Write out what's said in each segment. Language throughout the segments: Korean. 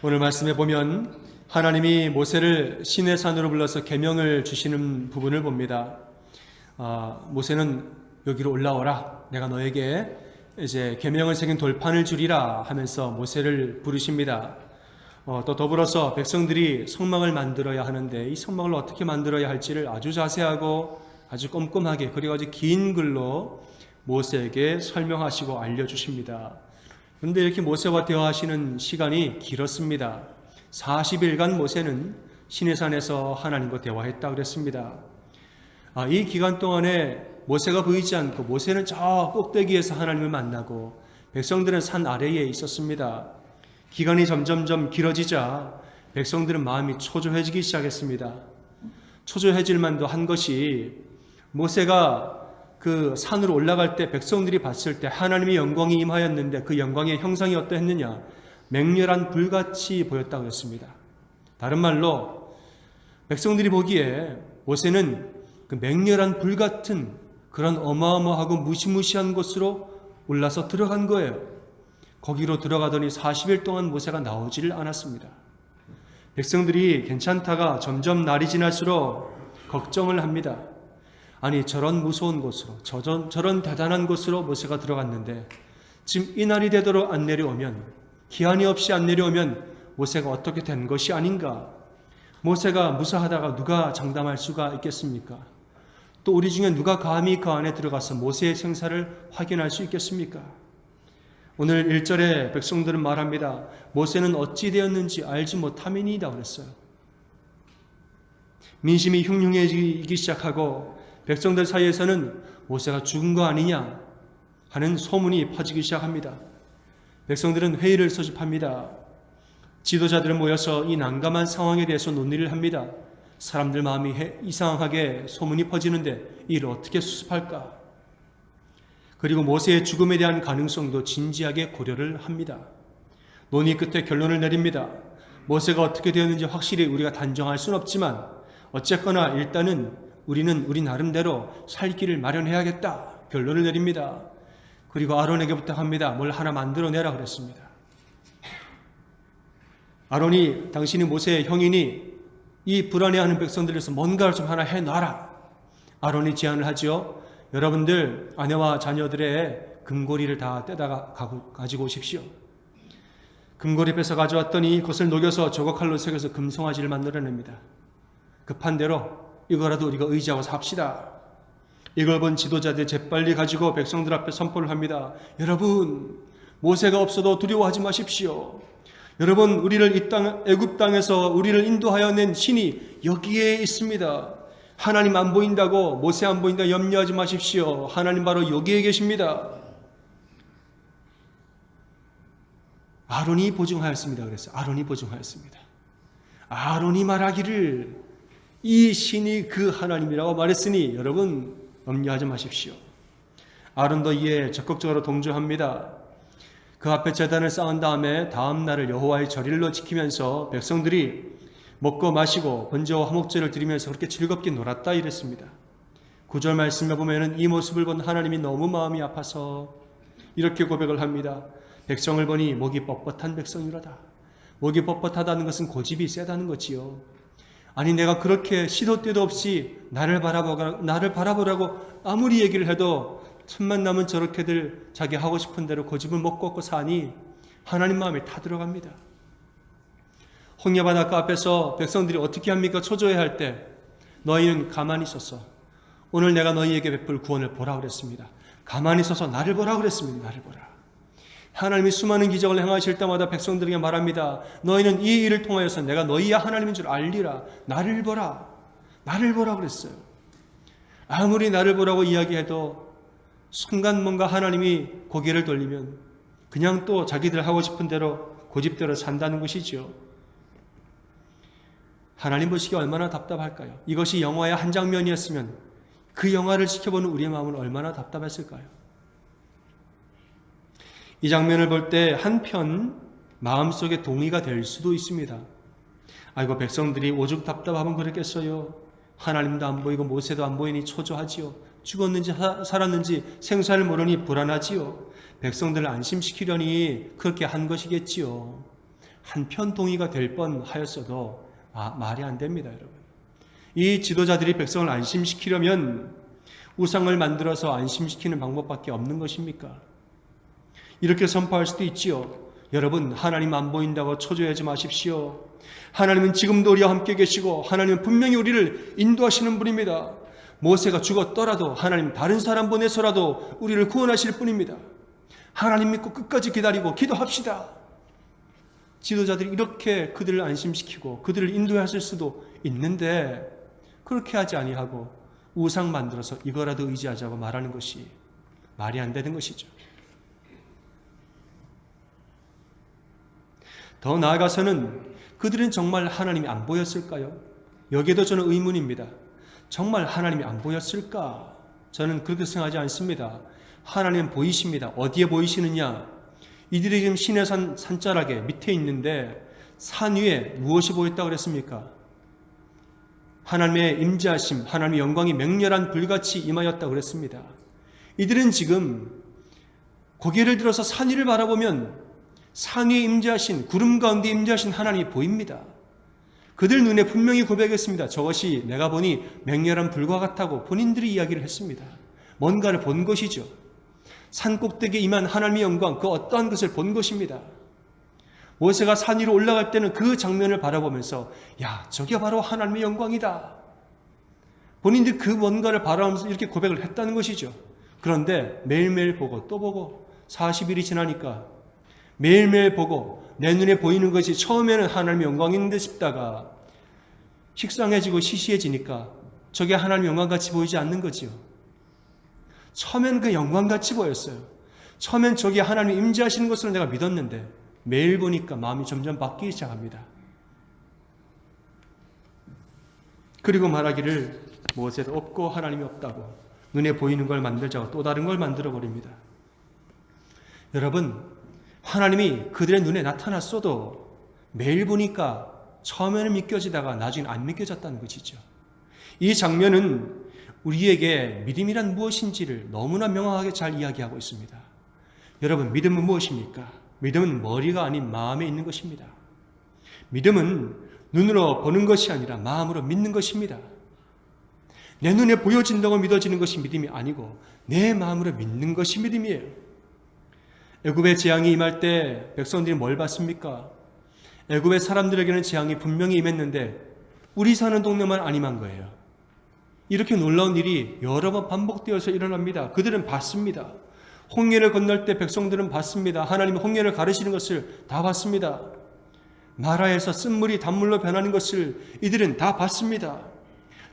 오늘 말씀에 보면 하나님이 모세를 시내 산으로 불러서 계명을 주시는 부분을 봅니다. 모세는 여기로 올라오라. 내가 너에게 이제 계명을 새긴 돌판을 주리라 하면서 모세를 부르십니다. 또 더불어서 백성들이 성막을 만들어야 하는데 이 성막을 어떻게 만들어야 할지를 아주 자세하고 아주 꼼꼼하게 그리고 아주 긴 글로 모세에게 설명하시고 알려주십니다. 그런데 이렇게 모세와 대화하시는 시간이 길었습니다. 40일간 모세는 시내산에서 하나님과 대화했다고 그랬습니다. 이 기간 동안에 모세가 보이지 않고 모세는 저 꼭대기에서 하나님을 만나고 백성들은 산 아래에 있었습니다. 기간이 점점점 길어지자 백성들은 마음이 초조해지기 시작했습니다. 초조해질 만도 한 것이 모세가 그 산으로 올라갈 때 백성들이 봤을 때 하나님의 영광이 임하였는데 그 영광의 형상이 어떠했느냐? 맹렬한 불같이 보였다고 했습니다. 다른 말로 백성들이 보기에 모세는 그 맹렬한 불 같은 그런 어마어마하고 무시무시한 곳으로 올라서 들어간 거예요. 거기로 들어가더니 40일 동안 모세가 나오지를 않았습니다. 백성들이 괜찮다가 점점 날이 지날수록 걱정을 합니다. 아니 저런 무서운 곳으로 저런 대단한 곳으로 모세가 들어갔는데 지금 이 날이 되도록 안 내려오면 기한이 없이 안 내려오면 모세가 어떻게 된 것이 아닌가. 모세가 무사하다가 누가 장담할 수가 있겠습니까? 또 우리 중에 누가 감히 그 안에 들어가서 모세의 생사를 확인할 수 있겠습니까? 오늘 1절에 백성들은 말합니다. 모세는 어찌 되었는지 알지 못함이니이다 그랬어요. 민심이 흉흉해지기 시작하고 백성들 사이에서는 모세가 죽은 거 아니냐 하는 소문이 퍼지기 시작합니다. 백성들은 회의를 소집합니다. 지도자들은 모여서 이 난감한 상황에 대해서 논의를 합니다. 사람들 마음이 이상하게 소문이 퍼지는데 이를 어떻게 수습할까? 그리고 모세의 죽음에 대한 가능성도 진지하게 고려를 합니다. 논의 끝에 결론을 내립니다. 모세가 어떻게 되었는지 확실히 우리가 단정할 수는 없지만 어쨌거나 일단은 우리는 우리 나름대로 살 길을 마련해야겠다. 결론을 내립니다. 그리고 아론에게 부탁합니다. 뭘 하나 만들어내라 그랬습니다. 아론이 당신이 모세의 형이니 이 불안해하는 백성들에서 뭔가를 좀 하나 해놔라. 아론이 제안을 하죠. 여러분들 아내와 자녀들의 금고리를 다 떼다가 가지고 오십시오. 금고리 뺏어 가져왔더니 그것을 녹여서 조각칼로 새겨서 금송아지를 만들어냅니다. 급한 대로 이거라도 우리가 의지하고 삽시다. 이걸 본 지도자들이 재빨리 가지고 백성들 앞에 선포를 합니다. 여러분, 모세가 없어도 두려워하지 마십시오. 여러분, 우리를 이 땅, 애굽 땅에서 우리를 인도하여 낸 신이 여기에 있습니다. 하나님 안 보인다고, 모세 안 보인다 염려하지 마십시오. 하나님 바로 여기에 계십니다. 아론이 보증하였습니다. 그랬어요. 아론이 보증하였습니다. 아론이 말하기를 이 신이 그 하나님이라고 말했으니 여러분 염려하지 마십시오. 아론도 이에 적극적으로 동조합니다. 그 앞에 제단을 쌓은 다음에 다음 날을 여호와의 절일로 지키면서 백성들이 먹고 마시고 번제와 화목제를 드리면서 그렇게 즐겁게 놀았다 이랬습니다. 9절 말씀에 보면은 이 모습을 본 하나님이 너무 마음이 아파서 이렇게 고백을 합니다. 백성을 보니 목이 뻣뻣한 백성이로다. 목이 뻣뻣하다는 것은 고집이 세다는 거지요. 아니 내가 그렇게 시도 때도 없이 나를 바라보라고 아무리 얘기를 해도 틈만 나면 저렇게들 자기 하고 싶은 대로 고집을 못 꺾고 사니 하나님 마음에 타들어갑니다. 홍해바닷가 앞에서 백성들이 어떻게 합니까? 초조해 할 때 너희는 가만히 있어서 오늘 내가 너희에게 베풀 구원을 보라 그랬습니다. 가만히 있어서 나를 보라 그랬습니다. 나를 보라. 하나님이 수많은 기적을 행하실 때마다 백성들에게 말합니다. 너희는 이 일을 통하여서 내가 너희야 하나님인 줄 알리라. 나를 보라. 나를 보라 그랬어요. 아무리 나를 보라고 이야기해도 순간 뭔가 하나님이 고개를 돌리면 그냥 또 자기들 하고 싶은 대로 고집대로 산다는 것이죠. 하나님 보시기에 얼마나 답답할까요? 이것이 영화의 한 장면이었으면 그 영화를 지켜보는 우리의 마음은 얼마나 답답했을까요? 이 장면을 볼 때 한편 마음속에 동의가 될 수도 있습니다. 아이고 백성들이 오죽 답답하면 그랬겠어요. 하나님도 안 보이고 모세도 안 보이니 초조하지요. 죽었는지 살았는지 생사를 모르니 불안하지요. 백성들을 안심시키려니 그렇게 한 것이겠지요. 한편 동의가 될 뻔하였어도 말이 안 됩니다, 여러분. 이 지도자들이 백성을 안심시키려면 우상을 만들어서 안심시키는 방법밖에 없는 것입니까? 이렇게 선포할 수도 있지요. 여러분, 하나님 안 보인다고 초조해하지 마십시오. 하나님은 지금도 우리와 함께 계시고 하나님은 분명히 우리를 인도하시는 분입니다. 모세가 죽었더라도 하나님 다른 사람 보내서라도 우리를 구원하실 분입니다. 하나님 믿고 끝까지 기다리고 기도합시다. 지도자들이 이렇게 그들을 안심시키고 그들을 인도하실 수도 있는데 그렇게 하지 아니하고 우상 만들어서 이거라도 의지하자고 말하는 것이 말이 안 되는 것이죠. 더 나아가서는 그들은 정말 하나님이 안 보였을까요? 여기에도 저는 의문입니다. 정말 하나님이 안 보였을까? 저는 그렇게 생각하지 않습니다. 하나님은 보이십니다. 어디에 보이시느냐? 이들이 지금 시내산 산자락에 밑에 있는데 산 위에 무엇이 보였다고 그랬습니까? 하나님의 임재하심, 하나님의 영광이 맹렬한 불같이 임하였다고 그랬습니다. 이들은 지금 고개를 들어서 산 위를 바라보면 산 위에 임재하신, 구름 가운데 임재하신 하나님이 보입니다. 그들 눈에 분명히 고백했습니다. 저것이 내가 보니 맹렬한 불과 같다고 본인들이 이야기를 했습니다. 뭔가를 본 것이죠. 산 꼭대기에 임한 하나님의 영광, 그 어떠한 것을 본 것입니다. 모세가 산 위로 올라갈 때는 그 장면을 바라보면서 야, 저게 바로 하나님의 영광이다. 본인들이 그 뭔가를 바라보면서 이렇게 고백을 했다는 것이죠. 그런데 매일매일 보고 또 보고 40일이 지나니까 매일매일 보고 내 눈에 보이는 것이 처음에는 하나님의 영광인데 싶다가 식상해지고 시시해지니까 저게 하나님의 영광같이 보이지 않는 거지요. 처음엔 그 영광같이 보였어요. 처음엔 저게 하나님이 임재하시는 것으로 내가 믿었는데 매일 보니까 마음이 점점 바뀌기 시작합니다. 그리고 말하기를 모세도 없고 하나님이 없다고 눈에 보이는 걸 만들자고 또 다른 걸 만들어 버립니다. 여러분, 하나님이 그들의 눈에 나타났어도 매일 보니까 처음에는 믿겨지다가 나중에 안 믿겨졌다는 것이죠. 이 장면은 우리에게 믿음이란 무엇인지를 너무나 명확하게 잘 이야기하고 있습니다. 여러분, 믿음은 무엇입니까? 믿음은 머리가 아닌 마음에 있는 것입니다. 믿음은 눈으로 보는 것이 아니라 마음으로 믿는 것입니다. 내 눈에 보여진다고 믿어지는 것이 믿음이 아니고 내 마음으로 믿는 것이 믿음이에요. 애굽의 재앙이 임할 때 백성들이 뭘 봤습니까? 애굽의 사람들에게는 재앙이 분명히 임했는데 우리 사는 동네만 안 임한 거예요. 이렇게 놀라운 일이 여러 번 반복되어서 일어납니다. 그들은 봤습니다. 홍해를 건널 때 백성들은 봤습니다. 하나님이 홍해를 가르시는 것을 다 봤습니다. 마라에서 쓴물이 단물로 변하는 것을 이들은 다 봤습니다.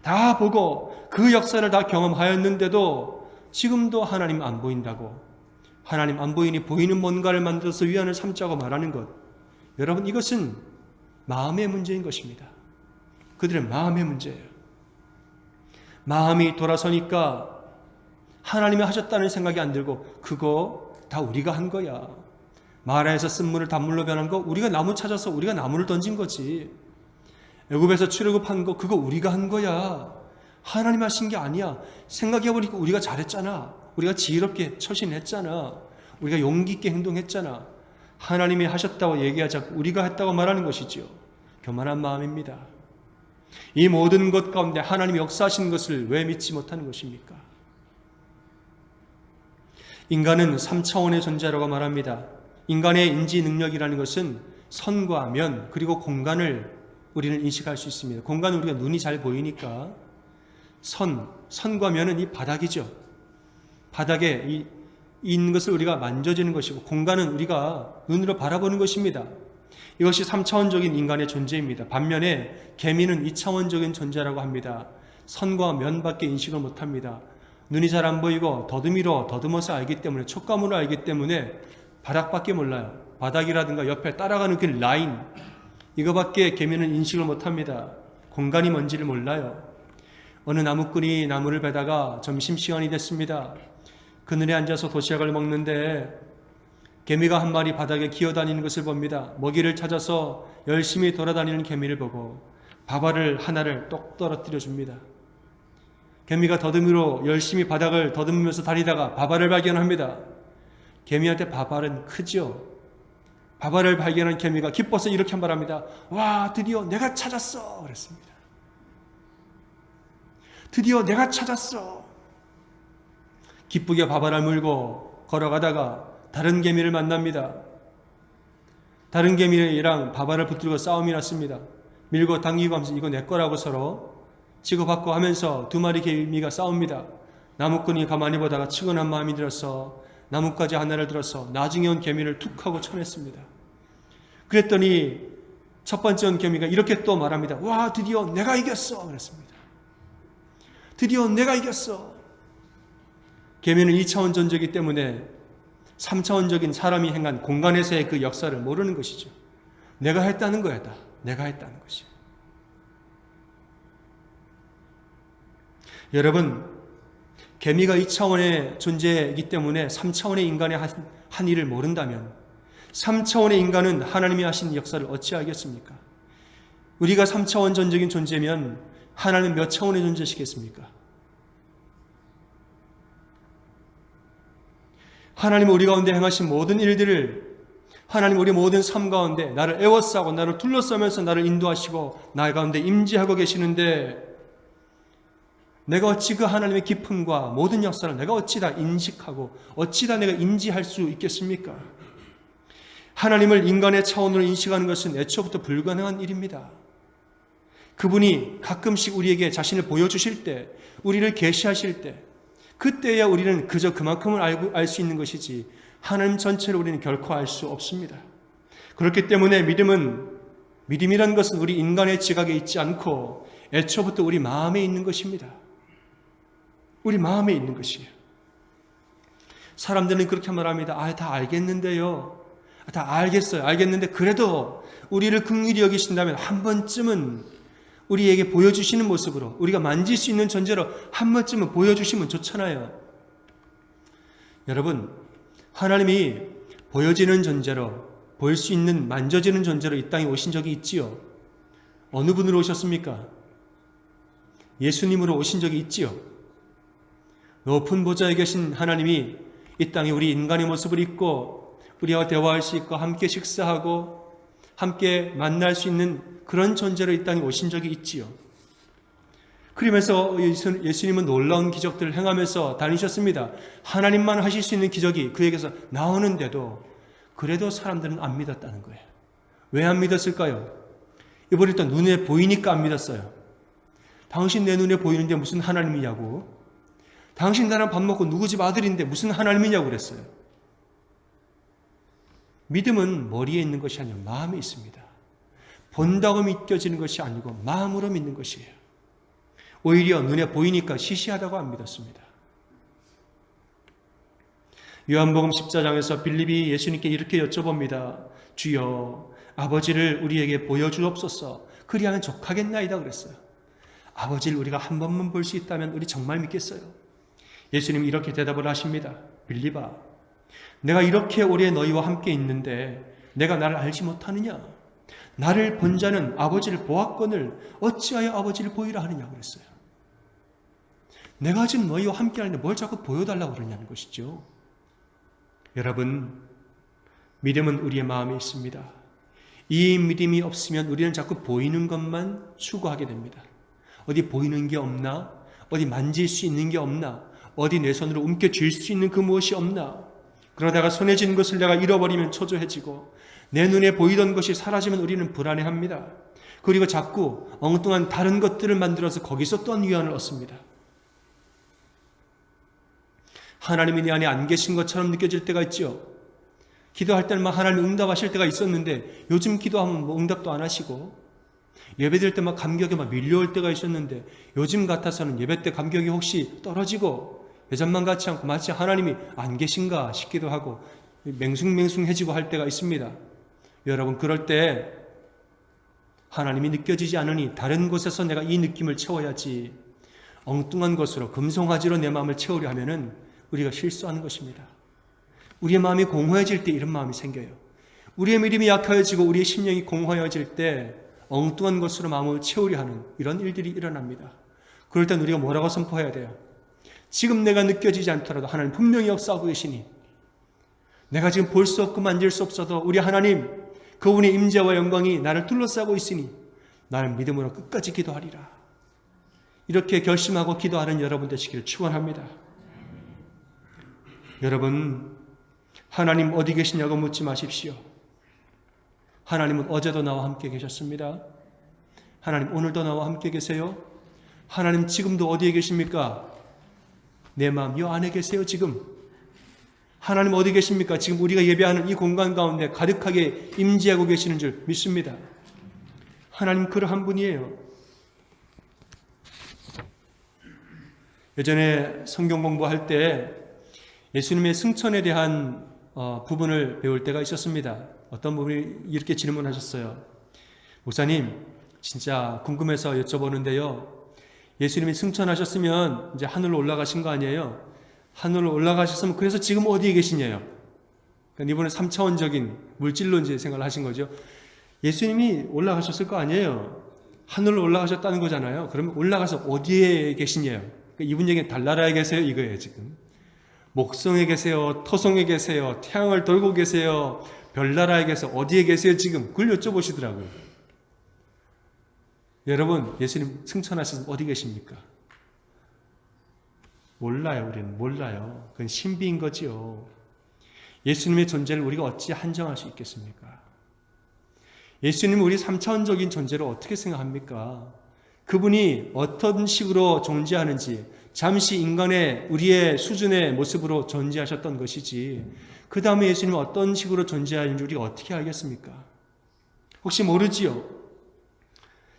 다 보고 그 역사를 다 경험하였는데도 지금도 하나님 안 보인다고, 하나님 안 보이니 보이는 뭔가를 만들어서 위안을 삼자고 말하는 것, 여러분, 이것은 마음의 문제인 것입니다. 그들의 마음의 문제예요. 마음이 돌아서니까 하나님이 하셨다는 생각이 안 들고 그거 다 우리가 한 거야. 마라에서 쓴물을 단물로 변한 거 우리가 나무 찾아서 우리가 나무를 던진 거지. 애굽에서 출애굽한 거 그거 우리가 한 거야. 하나님 하신 게 아니야. 생각해보니까 우리가 잘했잖아. 우리가 지혜롭게 처신했잖아. 우리가 용기 있게 행동했잖아. 하나님이 하셨다고 얘기하자 우리가 했다고 말하는 것이지요. 교만한 마음입니다. 이 모든 것 가운데 하나님이 역사하신 것을 왜 믿지 못하는 것입니까? 인간은 3차원의 존재라고 말합니다. 인간의 인지 능력이라는 것은 선과 면 그리고 공간을 우리는 인식할 수 있습니다. 공간은 우리가 눈이 잘 보이니까 선과 면은 이 바닥이죠. 바닥에 있는 것을 우리가 만져지는 것이고 공간은 우리가 눈으로 바라보는 것입니다. 이것이 3차원적인 인간의 존재입니다. 반면에 개미는 2차원적인 존재라고 합니다. 선과 면밖에 인식을 못합니다. 눈이 잘 안 보이고 더듬이로 더듬어서 알기 때문에, 촉감으로 알기 때문에 바닥밖에 몰라요. 바닥이라든가 옆에 따라가는 그 라인, 이거밖에 개미는 인식을 못합니다. 공간이 뭔지를 몰라요. 어느 나무꾼이 나무를 베다가 점심시간이 됐습니다. 그늘에 앉아서 도시락을 먹는데 개미가 한 마리 바닥에 기어다니는 것을 봅니다. 먹이를 찾아서 열심히 돌아다니는 개미를 보고 밥알을 하나를 똑 떨어뜨려 줍니다. 개미가 더듬이로 열심히 바닥을 더듬으면서 다니다가 밥알을 발견합니다. 개미한테 밥알은 크죠. 바바를 발견한 개미가 기뻐서 이렇게 말합니다. 와, 드디어 내가 찾았어. 그랬습니다. 드디어 내가 찾았어. 기쁘게 바바를 물고 걸어가다가 다른 개미를 만납니다. 다른 개미랑 바바를 붙들고 싸움이 났습니다. 밀고 당기고 하면서 이거 내 거라고 서로 치고받고 하면서 두 마리 개미가 싸웁니다. 나무꾼이 가만히 보다가 측은한 마음이 들어서 나뭇가지 하나를 들어서 나중에 온 개미를 툭 하고 쳐냈습니다. 그랬더니 첫 번째 온 개미가 이렇게 또 말합니다. 와, 드디어 내가 이겼어. 그랬습니다. 드디어 내가 이겼어. 개미는 2차원 존재이기 때문에 3차원적인 사람이 행한 공간에서의 그 역사를 모르는 것이죠. 내가 했다는 거야, 다. 내가 했다는 것이. 여러분, 개미가 2차원의 존재이기 때문에 3차원의 인간의 한 일을 모른다면 3차원의 인간은 하나님이 하신 역사를 어찌 알겠습니까? 우리가 3차원 전적인 존재면 하나님은 몇 차원의 존재시겠습니까? 하나님 우리 가운데 행하신 모든 일들을 하나님 우리 모든 삶 가운데 나를 애워싸고 나를 둘러싸면서 나를 인도하시고 나의 가운데 임재하고 계시는데 내가 어찌 그 하나님의 기쁨과 모든 역사를 내가 어찌 다 인식하고 어찌 다 내가 인지할 수 있겠습니까? 하나님을 인간의 차원으로 인식하는 것은 애초부터 불가능한 일입니다. 그분이 가끔씩 우리에게 자신을 보여주실 때, 우리를 계시하실 때, 그때야 우리는 그저 그만큼을 알 수 있는 것이지 하나님 전체를 우리는 결코 알 수 없습니다. 그렇기 때문에 믿음이란 것은 우리 인간의 지각에 있지 않고 애초부터 우리 마음에 있는 것입니다. 우리 마음에 있는 것이에요. 사람들은 그렇게 말합니다. 다 알겠는데요. 다 알겠어요. 알겠는데 그래도 우리를 긍휼히 여기신다면 한 번쯤은 우리에게 보여주시는 모습으로 우리가 만질 수 있는 존재로 한 번쯤은 보여주시면 좋잖아요. 여러분, 하나님이 보여지는 존재로 볼 수 있는 만져지는 존재로 이 땅에 오신 적이 있지요. 어느 분으로 오셨습니까? 예수님으로 오신 적이 있지요. 높은 보좌에 계신 하나님이 이 땅에 우리 인간의 모습을 입고 우리와 대화할 수 있고 함께 식사하고 함께 만날 수 있는 그런 존재로 이 땅에 오신 적이 있지요. 그러면서 예수님은 놀라운 기적들을 행하면서 다니셨습니다. 하나님만 하실 수 있는 기적이 그에게서 나오는데도 그래도 사람들은 안 믿었다는 거예요. 왜 안 믿었을까요? 이번에 또 눈에 보이니까 안 믿었어요. 당신 내 눈에 보이는데 무슨 하나님이냐고. 당신 나랑 밥 먹고 누구 집 아들인데 무슨 하나님이냐고 그랬어요. 믿음은 머리에 있는 것이 아니라 마음에 있습니다. 본다고 믿겨지는 것이 아니고 마음으로 믿는 것이에요. 오히려 눈에 보이니까 시시하다고 안 믿었습니다. 요한복음 14장에서 빌립이 예수님께 이렇게 여쭤봅니다. 주여, 아버지를 우리에게 보여주옵소서. 그리하면 족하겠나이다 그랬어요. 아버지를 우리가 한 번만 볼 수 있다면 우리 정말 믿겠어요. 예수님이 이렇게 대답을 하십니다. 빌립아, 내가 이렇게 오래 너희와 함께 있는데 내가 나를 알지 못하느냐? 나를 본 자는 아버지를 보았거늘 어찌하여 아버지를 보이라 하느냐 그랬어요. 내가 지금 너희와 함께 하는데 뭘 자꾸 보여달라고 그러냐는 것이죠. 여러분, 믿음은 우리의 마음에 있습니다. 이 믿음이 없으면 우리는 자꾸 보이는 것만 추구하게 됩니다. 어디 보이는 게 없나? 어디 만질 수 있는 게 없나? 어디 내 손으로 움켜쥘 수 있는 그 무엇이 없나? 그러다가 손에 쥔 것을 내가 잃어버리면 초조해지고 내 눈에 보이던 것이 사라지면 우리는 불안해합니다. 그리고 자꾸 엉뚱한 다른 것들을 만들어서 거기서 또한 위안을 얻습니다. 하나님이 내 안에 안 계신 것처럼 느껴질 때가 있죠. 기도할 때는 막 하나님 응답하실 때가 있었는데 요즘 기도하면 뭐 응답도 안 하시고 예배드릴 때 막 감격에 막 밀려올 때가 있었는데 요즘 같아서는 예배 때 감격이 혹시 떨어지고 예전만 같지 않고 마치 하나님이 안 계신가 싶기도 하고 맹숭맹숭해지고 할 때가 있습니다. 여러분, 그럴 때 하나님이 느껴지지 않으니 다른 곳에서 내가 이 느낌을 채워야지 엉뚱한 것으로 금송아지로 내 마음을 채우려 하면은 우리가 실수하는 것입니다. 우리의 마음이 공허해질 때 이런 마음이 생겨요. 우리의 믿음이 약해지고 우리의 심령이 공허해질 때 엉뚱한 것으로 마음을 채우려 하는 이런 일들이 일어납니다. 그럴 땐 우리가 뭐라고 선포해야 돼요? 지금 내가 느껴지지 않더라도 하나님 분명히 역사하고 계시니 내가 지금 볼 수 없고 만질 수 없어도 우리 하나님, 그분의 임재와 영광이 나를 둘러싸고 있으니 나는 믿음으로 끝까지 기도하리라. 이렇게 결심하고 기도하는 여러분 되시기를 축원합니다. 여러분, 하나님 어디 계시냐고 묻지 마십시오. 하나님은 어제도 나와 함께 계셨습니다. 하나님 오늘도 나와 함께 계세요. 하나님 지금도 어디에 계십니까? 내 마음 요 안에 계세요. 지금 하나님 어디 계십니까? 지금 우리가 예배하는 이 공간 가운데 가득하게 임재하고 계시는 줄 믿습니다. 하나님 그러한 분이에요. 예전에 성경 공부할 때 예수님의 승천에 대한 부분을 배울 때가 있었습니다. 어떤 분이 이렇게 질문하셨어요. 목사님, 진짜 궁금해서 여쭤보는데요. 예수님이 승천하셨으면 이제 하늘로 올라가신 거 아니에요? 하늘로 올라가셨으면 그래서 지금 어디에 계시냐요? 그러니까 이번에 3차원적인 물질로 이제 생각을 하신 거죠. 예수님이 올라가셨을 거 아니에요? 하늘로 올라가셨다는 거잖아요. 그러면 올라가서 어디에 계시냐요? 그러니까 이분 얘기는 달나라에 계세요? 이거예요, 지금. 목성에 계세요? 토성에 계세요? 태양을 돌고 계세요? 별나라에 계세요? 어디에 계세요? 지금 그걸 여쭤보시더라고요. 여러분, 예수님 승천하셔서 어디 계십니까? 몰라요. 우리는 몰라요. 그건 신비인 거지요. 예수님의 존재를 우리가 어찌 한정할 수 있겠습니까? 예수님은 우리 3차원적인 존재를 어떻게 생각합니까? 그분이 어떤 식으로 존재하는지 잠시 인간의 우리의 수준의 모습으로 존재하셨던 것이지 그 다음에 예수님은 어떤 식으로 존재하는지 우리가 어떻게 알겠습니까? 혹시 모르지요?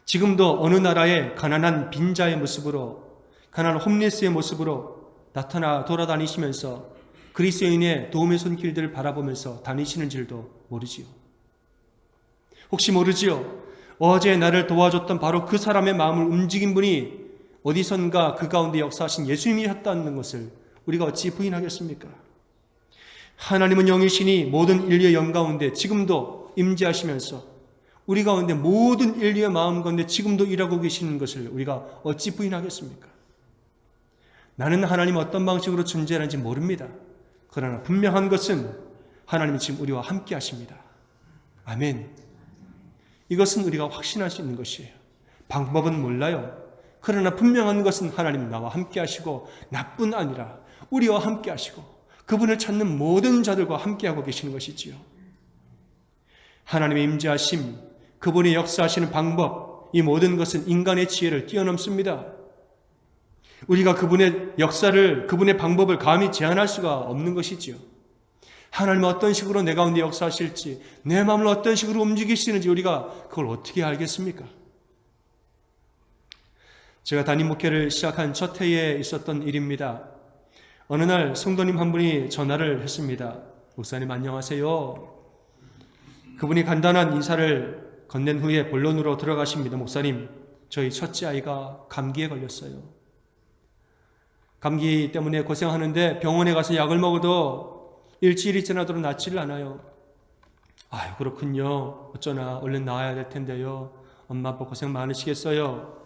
지금도 어느 나라의 가난한 빈자의 모습으로, 가난한 홈리스의 모습으로 나타나 돌아다니시면서 그리스도인의 도움의 손길들을 바라보면서 다니시는 줄도 모르지요. 혹시 모르지요? 어제 나를 도와줬던 바로 그 사람의 마음을 움직인 분이 어디선가 그 가운데 역사하신 예수님이셨다는 것을 우리가 어찌 부인하겠습니까? 하나님은 영이시니 모든 인류의 영 가운데 지금도 임재하시면서 우리 가운데 모든 인류의 마음 가운데 지금도 일하고 계시는 것을 우리가 어찌 부인하겠습니까? 나는 하나님 어떤 방식으로 존재하는지 모릅니다. 그러나 분명한 것은 하나님이 지금 우리와 함께 하십니다. 아멘. 이것은 우리가 확신할 수 있는 것이에요. 방법은 몰라요. 그러나 분명한 것은 하나님 나와 함께 하시고 나뿐 아니라 우리와 함께 하시고 그분을 찾는 모든 자들과 함께 하고 계시는 것이지요. 하나님의 임재하심, 그분이 역사하시는 방법, 이 모든 것은 인간의 지혜를 뛰어넘습니다. 우리가 그분의 역사를, 그분의 방법을 감히 제한할 수가 없는 것이지요. 하나님은 어떤 식으로 내 가운데 역사하실지, 내 마음을 어떤 식으로 움직이시는지 우리가 그걸 어떻게 알겠습니까? 제가 담임 목회를 시작한 첫 해에 있었던 일입니다. 어느 날 성도님 한 분이 전화를 했습니다. 목사님 안녕하세요. 그분이 간단한 인사를 건넨 후에 본론으로 들어가십니다. 목사님, 저희 첫째 아이가 감기에 걸렸어요. 감기 때문에 고생하는데 병원에 가서 약을 먹어도 일주일이 지나도록 낫지를 않아요. 아유, 그렇군요. 어쩌나 얼른 나아야 될 텐데요. 엄마 아빠 고생 많으시겠어요.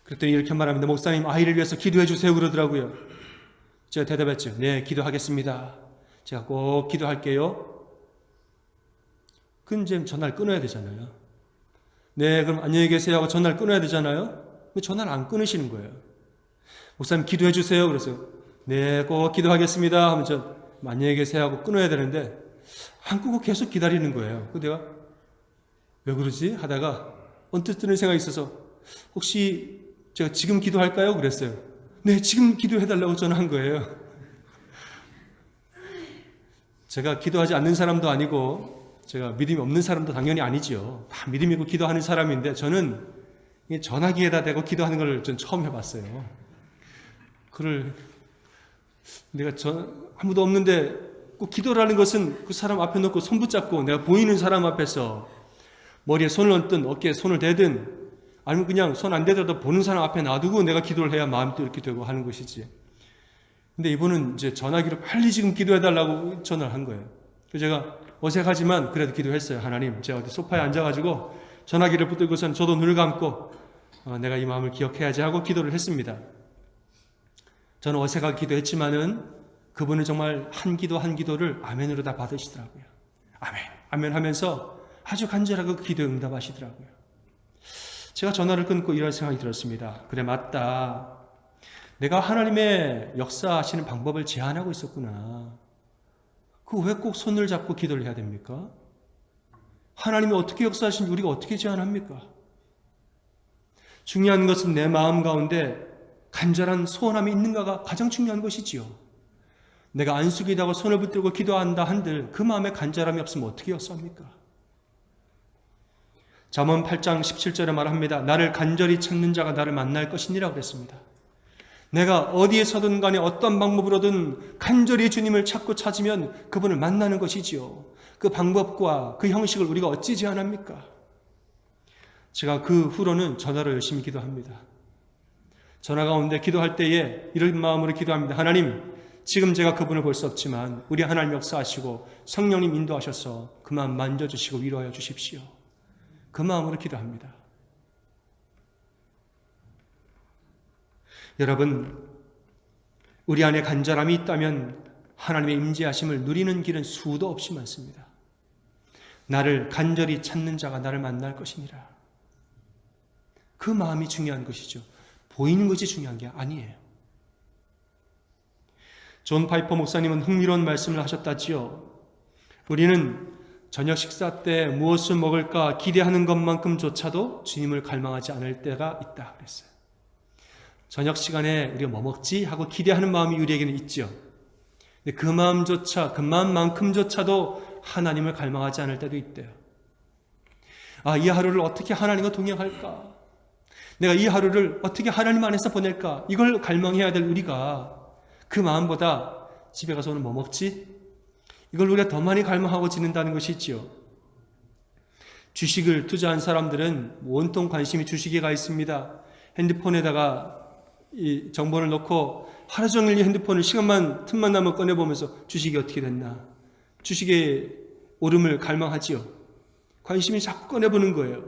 그랬더니 이렇게 말합니다. 목사님, 아이를 위해서 기도해 주세요 그러더라고요. 제가 대답했죠. 네, 기도하겠습니다. 제가 꼭 기도할게요. 그럼 이제 전화를 끊어야 되잖아요. 네, 그럼 안녕히 계세요 하고 전화를 끊어야 되잖아요. 근데 전화를 안 끊으시는 거예요. 목사님 기도해 주세요. 그래서 네, 꼭 기도하겠습니다 하면서 안녕히 계세요 하고 끊어야 되는데 안 끄고 계속 기다리는 거예요. 그래서 내가 왜 그러지? 하다가 언뜻 드는 생각이 있어서 혹시 제가 지금 기도할까요? 그랬어요. 네, 지금 기도해달라고 전화한 거예요. 제가 기도하지 않는 사람도 아니고 제가 믿음이 없는 사람도 당연히 아니지요. 다 믿음 있고 기도하는 사람인데 저는 전화기에다 대고 기도하는 걸 전 처음 해봤어요. 그걸 내가 아무도 없는데 꼭 기도라는 것은 그 사람 앞에 놓고 손 붙잡고 내가 보이는 사람 앞에서 머리에 손을 얹든 어깨에 손을 대든 아니면 그냥 손 안 대더라도 보는 사람 앞에 놔두고 내가 기도를 해야 마음도 이렇게 되고 하는 것이지. 근데 이분은 이제 전화기로 빨리 지금 기도해달라고 전화를 한 거예요. 그래서 제가 어색하지만 그래도 기도했어요. 하나님, 제가 어디 소파에 앉아가지고 전화기를 붙들고선 저도 눈을 감고 내가 이 마음을 기억해야지 하고 기도를 했습니다. 저는 어색하게 기도했지만은 그분은 정말 한 기도 한 기도를 아멘으로 다 받으시더라고요. 아멘, 아멘 하면서 아주 간절하게 그 기도에 응답하시더라고요. 제가 전화를 끊고 이런 생각이 들었습니다. 그래, 맞다. 내가 하나님의 역사하시는 방법을 제안하고 있었구나. 그 왜 꼭 손을 잡고 기도를 해야 됩니까? 하나님이 어떻게 역사하시는지 우리가 어떻게 제안합니까? 중요한 것은 내 마음 가운데 간절한 소원함이 있는가가 가장 중요한 것이지요. 내가 안수기도하고 손을 붙들고 기도한다 한들 그 마음에 간절함이 없으면 어떻게 역사합니까? 잠언 8장 17절에 말합니다. 나를 간절히 찾는 자가 나를 만날 것이니라 그랬습니다. 내가 어디에 서든 간에 어떤 방법으로든 간절히 주님을 찾으면 그분을 만나는 것이지요. 그 방법과 그 형식을 우리가 어찌 제안합니까? 제가 그 후로는 전화로 열심히 기도합니다. 전화 가운데 기도할 때에 이런 마음으로 기도합니다. 하나님, 지금 제가 그분을 볼 수 없지만 우리 하나님 역사하시고 성령님 인도하셔서 그 마음 만져주시고 위로하여 주십시오. 그 마음으로 기도합니다. 여러분, 우리 안에 간절함이 있다면 하나님의 임재하심을 누리는 길은 수도 없이 많습니다. 나를 간절히 찾는 자가 나를 만날 것이니라. 그 마음이 중요한 것이죠. 보이는 것이 중요한 게 아니에요. 존 파이퍼 목사님은 흥미로운 말씀을 하셨다지요. 우리는 저녁 식사 때 무엇을 먹을까 기대하는 것만큼조차도 주님을 갈망하지 않을 때가 있다 그랬어요. 저녁 시간에 우리가 뭐 먹지? 하고 기대하는 마음이 우리에게는 있죠. 근데 그 마음만큼조차도 하나님을 갈망하지 않을 때도 있대요. 아, 이 하루를 어떻게 하나님과 동행할까? 내가 이 하루를 어떻게 하나님 안에서 보낼까? 이걸 갈망해야 될 우리가 그 마음보다 집에 가서 오늘 뭐 먹지? 이걸 우리가 더 많이 갈망하고 지낸다는 것이 있지요. 주식을 투자한 사람들은 온통 관심이 주식에 가 있습니다. 핸드폰에다가 이 정보를 넣고 하루 종일 이 핸드폰을 틈만 나면 꺼내보면서 주식이 어떻게 됐나, 주식의 오름을 갈망하지요. 관심이 자꾸 꺼내보는 거예요.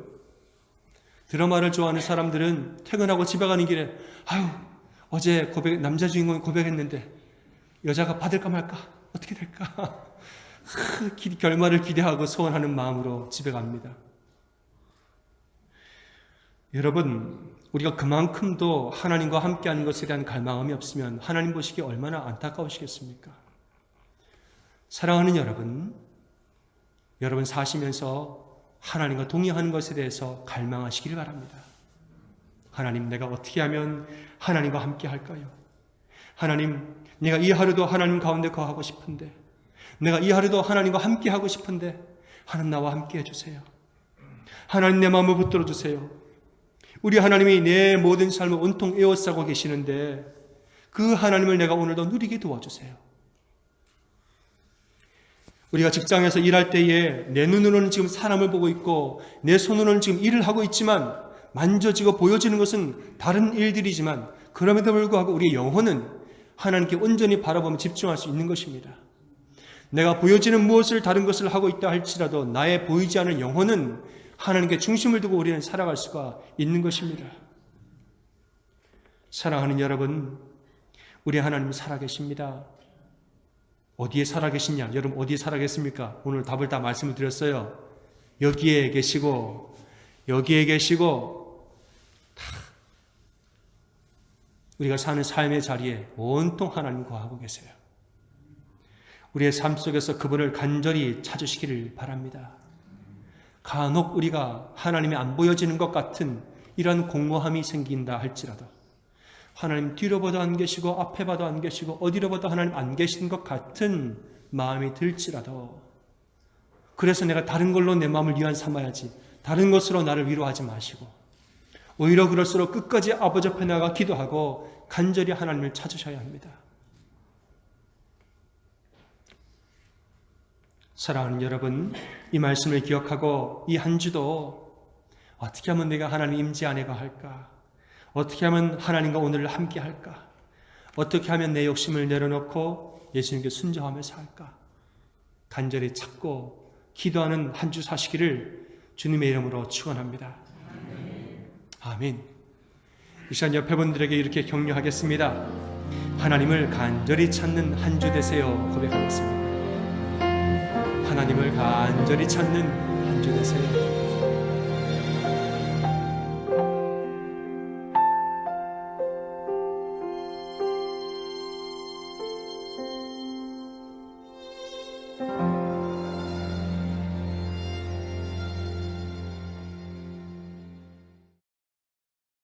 드라마를 좋아하는 사람들은 퇴근하고 집에 가는 길에 아유, 어제 남자 주인공이 고백했는데 여자가 받을까 말까, 어떻게 될까, 결말을 기대하고 소원하는 마음으로 집에 갑니다. 여러분, 우리가 그만큼도 하나님과 함께하는 것에 대한 갈망함이 없으면 하나님 보시기에 얼마나 안타까우시겠습니까? 사랑하는 여러분 사시면서 하나님과 동행하는 것에 대해서 갈망하시기를 바랍니다. 하나님, 내가 어떻게 하면 하나님과 함께 할까요? 하나님, 내가 이 하루도 하나님 가운데 거하고 싶은데, 내가 이 하루도 하나님과 함께 하고 싶은데 하나님 나와 함께 해주세요. 하나님, 내 마음을 붙들어 주세요. 우리 하나님이 내 모든 삶을 온통 에워싸고 계시는데 그 하나님을 내가 오늘도 누리게 도와주세요. 우리가 직장에서 일할 때에 내 눈으로는 지금 사람을 보고 있고 내 손으로는 지금 일을 하고 있지만 만져지고 보여지는 것은 다른 일들이지만 그럼에도 불구하고 우리의 영혼은 하나님께 온전히 바라보며 집중할 수 있는 것입니다. 내가 보여지는 무엇을 다른 것을 하고 있다 할지라도 나의 보이지 않는 영혼은 하나님께 중심을 두고 우리는 살아갈 수가 있는 것입니다. 사랑하는 여러분, 우리 하나님 살아계십니다. 어디에 살아계시냐? 여러분 어디에 살아계십니까? 오늘 답을 다 말씀을 드렸어요. 여기에 계시고 여기에 계시고 우리가 사는 삶의 자리에 온통 하나님 거하고 계세요. 우리의 삶 속에서 그분을 간절히 찾으시기를 바랍니다. 간혹 우리가 하나님이 안 보여지는 것 같은 이런 공허함이 생긴다 할지라도 하나님 뒤로 봐도 안 계시고 앞에 봐도 안 계시고 어디로 봐도 하나님 안 계신 것 같은 마음이 들지라도 그래서 내가 다른 걸로 내 마음을 위안 삼아야지, 다른 것으로 나를 위로하지 마시고 오히려 그럴수록 끝까지 아버지 앞에 나가 기도하고 간절히 하나님을 찾으셔야 합니다. 사랑하는 여러분, 이 말씀을 기억하고 이 한 주도 어떻게 하면 내가 하나님 임재 안에 거할까? 어떻게 하면 하나님과 오늘 함께 할까? 어떻게 하면 내 욕심을 내려놓고 예수님께 순종하며 살까? 간절히 찾고 기도하는 한 주 사시기를 주님의 이름으로 축원합니다. 아멘. 이 시간 옆에 분들에게 이렇게 격려하겠습니다. 하나님을 간절히 찾는 한 주 되세요 고백하겠습니다. 하나님을 간절히 찾는 한 주 되세요.